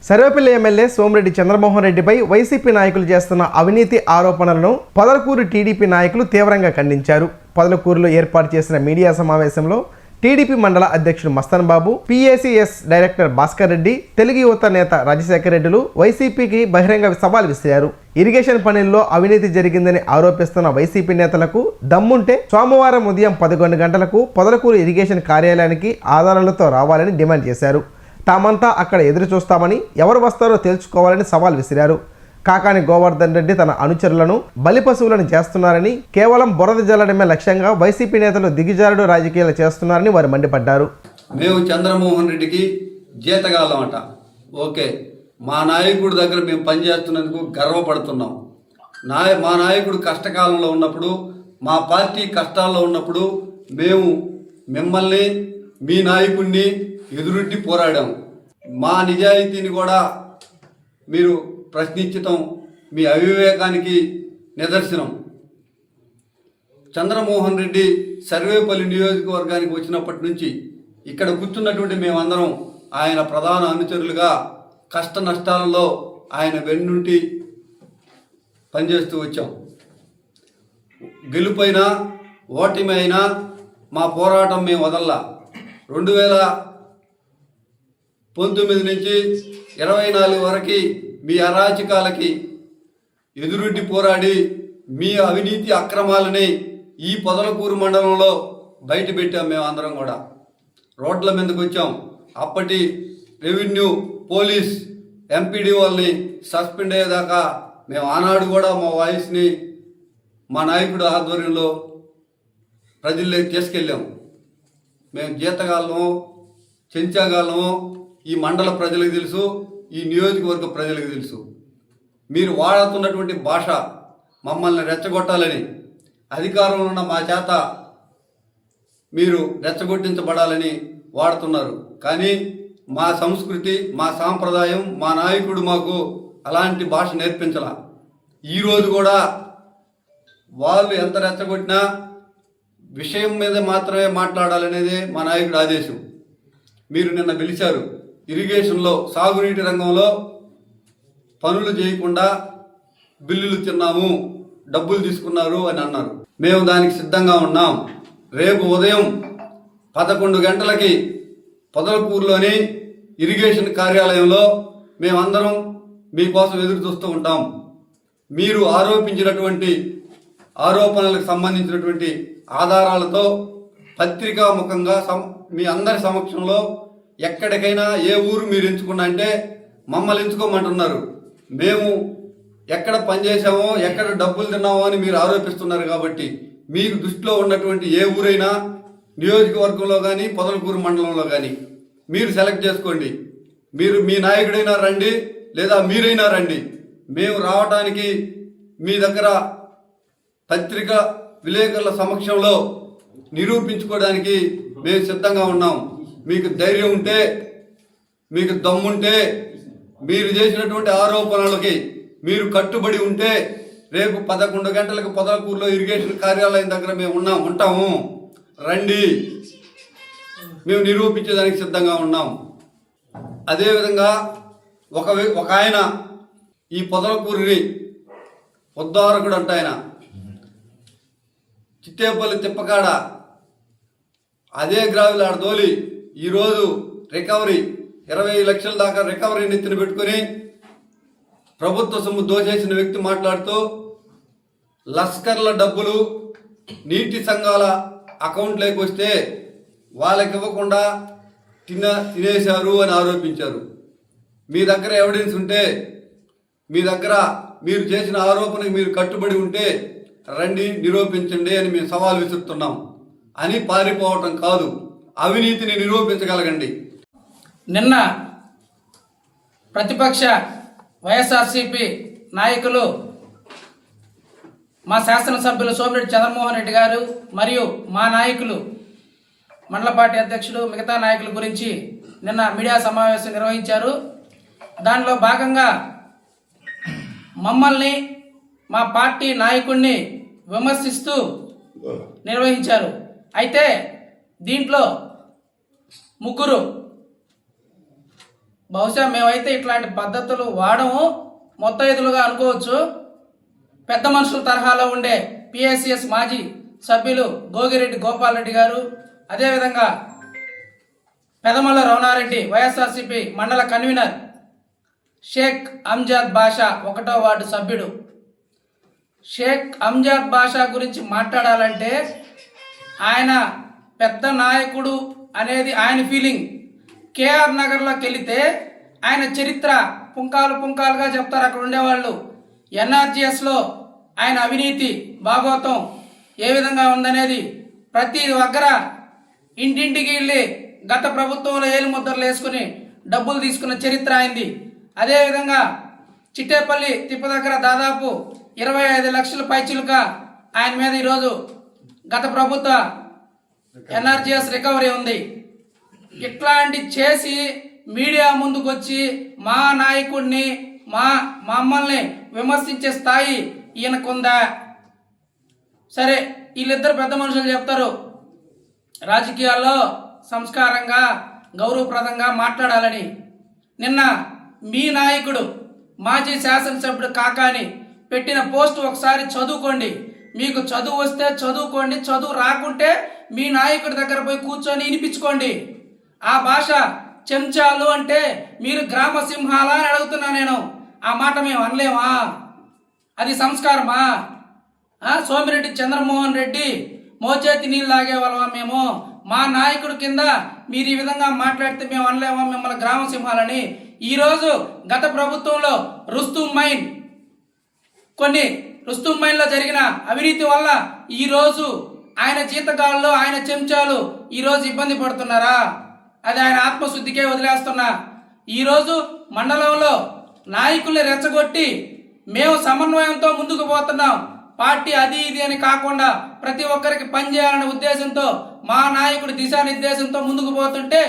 Sarvepalli MLA Somireddy Chandramohan రెడ్డిపై YCP నాయకులు చేస్తున్న అవినీతి ఆరోపణలను పొదలకూరు టీడీపీ నాయకులు తీవ్రంగా ఖండించారు. పొదలకూరులో ఏర్పాటు చేసిన మీడియా సమావేశంలో టీడీపీ మండల అధ్యక్షుడు మస్తాన్ బాబు, పీఏసీఎస్ డైరెక్టర్ భాస్కర్ రెడ్డి, తెలుగు యువత నేత రాజశేఖర్ రెడ్డిలు వైసీపీకి బహిరంగ సవాల్ విసిరారు. ఇరిగేషన్ పనుల్లో అవినీతి జరిగిందని ఆరోపిస్తున్న వైసీపీ నేతలకు దమ్ముంటే సోమవారం ఉదయం 11 గంటలకు పొదలకూరు ఇరిగేషన్ కార్యాలయానికి ఆధారాలతో రావాలని డిమాండ్ చేశారు. తామంతా అక్కడ ఎదురు చూస్తామని, ఎవరు వస్తారో తేల్చుకోవాలని సవాల్ విసిరారు. కాకాని గోవర్ధన్ రెడ్డి తన అనుచరులను బలిపశువులను చేస్తున్నారని, కేవలం బురద జల్లడమే లక్ష్యంగా వైసీపీ నేతలు దిగజారుడు రాజకీయాలు చేస్తున్నారని వారు మండిపడ్డారు. మేము చంద్రమోహన్ రెడ్డికి జీతగాళ్ళమంట. ఓకే, మా నాయకుడి దగ్గర మేము పనిచేస్తున్నందుకు గర్వపడుతున్నాం. మా నాయకుడు కష్టకాలంలో ఉన్నప్పుడు, మా పార్టీ కష్టాల్లో ఉన్నప్పుడు మేము మిమ్మల్ని, మీ నాయకుడిని ఎదురుట్టి పోరాడాం. మా నిజాయితీని కూడా మీరు ప్రశ్నించటం మీ అవివేకానికి నిదర్శనం. చంద్రమోహన్ రెడ్డి సర్వేపల్లి నియోజకవర్గానికి వచ్చినప్పటి నుంచి ఇక్కడ కూర్చున్నటువంటి మేమందరం ఆయన ప్రధాన అనుచరులుగా కష్ట నష్టాలలో ఆయన వెన్నుంటి పనిచేస్తూ వచ్చాం. గెలుపైనా ఓటమి అయినా మా పోరాటం మేము వదల్లా. 2019 నుంచి 24 వరకు మీ అరాచకాలకి ఎదురుడ్డి పోరాడి మీ అవినీతి అక్రమాలని ఈ పొదలకూరు మండలంలో బయట పెట్టాం. మేము అందరం కూడా రోడ్ల మీదకి వచ్చాం. అప్పటి రెవెన్యూ, పోలీస్, ఎంపీడీ వాళ్ళని సస్పెండ్ అయ్యేదాకా మేము ఆనాడు కూడా మా వాయిస్ని మా నాయకుడు ఆధ్వర్యంలో ప్రజల్లోకి తీసుకెళ్ళాం. మేము జీతగాళ్ళము, చెంచాగాళ్ళము ఈ మండల ప్రజలకు తెలుసు, ఈ నియోజకవర్గ ప్రజలకు తెలుసు. మీరు వాడుతున్నటువంటి భాష మమ్మల్ని రెచ్చగొట్టాలని, అధికారంలో ఉన్న మా చేత మీరు రెచ్చగొట్టించబడాలని వాడుతున్నారు. కానీ మా సంస్కృతి, మా సాంప్రదాయం, మా నాయకుడు మాకు అలాంటి భాష నేర్పించాల. ఈరోజు కూడా వాళ్ళు ఎంత రెచ్చగొట్టినా విషయం మీద మాత్రమే మాట్లాడాలనేదే మా నాయకుడు ఆదేశం. మీరు నిన్న పిలిచారు, ఇరిగేషన్లో సాగునీటి రంగంలో పనులు చేయకుండా బిల్లులు తిన్నాము, డబ్బులు తీసుకున్నారు అని అన్నారు. మేము దానికి సిద్ధంగా ఉన్నాం. రేపు ఉదయం 11 గంటలకి పొదలకూరులోని ఇరిగేషన్ కార్యాలయంలో మేమందరం మీకోసం ఎదురు చూస్తూ ఉంటాం. మీరు ఆరోపించినటువంటి ఆరోపణలకు సంబంధించినటువంటి ఆధారాలతో పత్రికాముఖంగా మీ అందరి సమక్షంలో ఎక్కడికైనా ఏ ఊరు మీరు ఎంచుకున్నా అంటే మమ్మల్ని ఎంచుకోమంటున్నారు. మేము ఎక్కడ పనిచేసామో, ఎక్కడ డబ్బులు తిన్నామో అని మీరు ఆరోపిస్తున్నారు. కాబట్టి మీకు దృష్టిలో ఉన్నటువంటి ఏ ఊరైనా నియోజకవర్గంలో కానీ పొదలకూరు మండలంలో కానీ మీరు సెలెక్ట్ చేసుకోండి. మీరు మీ నాయకుడైనా రండి, లేదా మీరైనా రండి. మేము రావడానికి మీ దగ్గర పత్రిక విలేకరుల సమక్షంలో నిరూపించుకోవడానికి మేము సిద్ధంగా ఉన్నాం. మీకు ధైర్యం ఉంటే, మీకు దమ్ముంటే, మీరు చేసినటువంటి ఆరోపణలకి మీరు కట్టుబడి ఉంటే రేపు 11 గంటలకు పొదలకూరులో ఇరిగేషన్ కార్యాలయం దగ్గర మేము ఉంటాము. రండి, మేము నిరూపించేదానికి సిద్ధంగా ఉన్నాం. అదేవిధంగా ఒక ఆయన ఈ పొదలకూరుని ఉద్ధారకుడు అంట. ఆయన చిట్టేపల్లి తిప్పకాడ అదే గ్రావిల్ ఆడదోలి ఈరోజు రికవరీ 20 లక్షల దాకా రికవరీ నెత్తిన పెట్టుకుని ప్రభుత్వ సొమ్ము దోచేసిన వ్యక్తి మాట్లాడుతూ లస్కర్ల డబ్బులు నీటి సంఘాల అకౌంట్లోకి వస్తే వాళ్ళకి ఇవ్వకుండా తినేశారు అని ఆరోపించారు. మీ దగ్గర ఎవిడెన్స్ ఉంటే, మీ దగ్గర మీరు చేసిన ఆరోపణకి మీరు కట్టుబడి ఉంటే రండి, నిరూపించండి అని మేము సవాల్ విసురుతున్నాం. అని పారిపోవటం కాదు, అవినీతిని నిరూపించగలగండి. నిన్న ప్రతిపక్ష వైఎస్ఆర్సీపీ నాయకులు మా శాసనసభ్యులు సోమిరెడ్డి చంద్రమోహన్ రెడ్డి గారు మరియు మా నాయకులు మండల పార్టీ అధ్యక్షులు మిగతా నాయకుల గురించి నిన్న మీడియా సమావేశం నిర్వహించారు. దానిలో భాగంగా మమ్మల్ని, మా పార్టీ నాయకుడిని విమర్శిస్తూ నిర్వహించారు. అయితే దీంట్లో 3 బహుశా మేమైతే ఇట్లాంటి పద్ధతులు వాడము, మొత్తైదులుగా అనుకోవచ్చు. పెద్ద మనుషుల తరహాలో ఉండే పిఎస్సిఎస్ మాజీ సభ్యులు గోగిరెడ్డి గోపాల్ రెడ్డి గారు, అదేవిధంగా పెదమల్ల రమణారెడ్డి వైఎస్ఆర్సీపీ మండల కన్వీనర్, షేక్ అంజాద్ బాషా 1వ వార్డు సభ్యుడు. షేక్ అంజాద్ బాషా గురించి మాట్లాడాలంటే ఆయన పెద్ద నాయకుడు అనేది ఆయన ఫీలింగ్. కేఆర్ నగర్లోకి వెళితే ఆయన చరిత్ర పుంకాలుగా చెప్తారు అక్కడ ఉండేవాళ్ళు. ఎన్ఆర్జీఎస్లో ఆయన అవినీతి భాగవతం ఏ విధంగా ఉందనేది ప్రతి దగ్గర ఇంటింటికి వెళ్ళి గత ప్రభుత్వంలో ఏలు ముద్రలు వేసుకుని డబ్బులు తీసుకున్న చరిత్ర అయింది. అదేవిధంగా చిట్టేపల్లి తిప్ప దగ్గర దాదాపు 25 లక్షల పైచిలుగా ఆయన మీద ఈరోజు గత ప్రభుత్వ ఎన్ఆర్జీఎస్ రికవరీ ఉంది. ఇట్లాంటి చేసి మీడియా ముందుకు వచ్చి మా నాయకుడిని మమ్మల్ని విమర్శించే స్థాయి ఈయనకుందా? సరే, వీళ్ళిద్దరు పెద్ద మనుషులు చెప్తారు రాజకీయాల్లో సంస్కారంగా గౌరవప్రదంగా మాట్లాడాలని. నిన్న మీ నాయకుడు మాజీ శాసనసభ్యుడు కాకాని పెట్టిన పోస్ట్ ఒకసారి చదువుకోండి. మీకు చదువు వస్తే చదువుకోండి, చదువు రాకుంటే మీ నాయకుడి దగ్గర పోయి కూర్చొని వినిపించుకోండి. ఆ భాష చెంచాలు అంటే మీరు గ్రామ సింహాలా అని అడుగుతున్నా నేను. ఆ మాట మేము అనలేమా? అది సంస్కారమా? సోమిరెడ్డి చంద్రమోహన్ రెడ్డి మోచేతి నీళ్ళు తాగే వాళ్ళమా మేము? మా నాయకుడి కింద మీరు ఈ విధంగా మాట్లాడితే మేము అనలేమా మిమ్మల్ని గ్రామ సింహాలని? ఈరోజు గత ప్రభుత్వంలో రుస్తుం మైన్లో జరిగిన అవినీతి వల్ల ఈరోజు ఆయన జీతగాళ్ళు, ఆయన చెంచాలు ఈరోజు ఇబ్బంది పడుతున్నారా? అది ఆయన ఆత్మశుద్ధికే వదిలేస్తున్నా. ఈరోజు మండలంలో నాయకుల్ని రెచ్చగొట్టి మేము సమన్వయంతో ముందుకు పోతున్నాం, పార్టీ అది ఇది అని కాకుండా ప్రతి ఒక్కరికి పనిచేయాలనే ఉద్దేశంతో మా నాయకుడి దిశానిర్దేశంతో ముందుకు పోతుంటే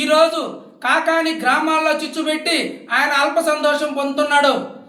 ఈరోజు కాకాని గ్రామాల్లో చిచ్చుపెట్టి ఆయన అల్ప సంతోషం పొందుతున్నాడు.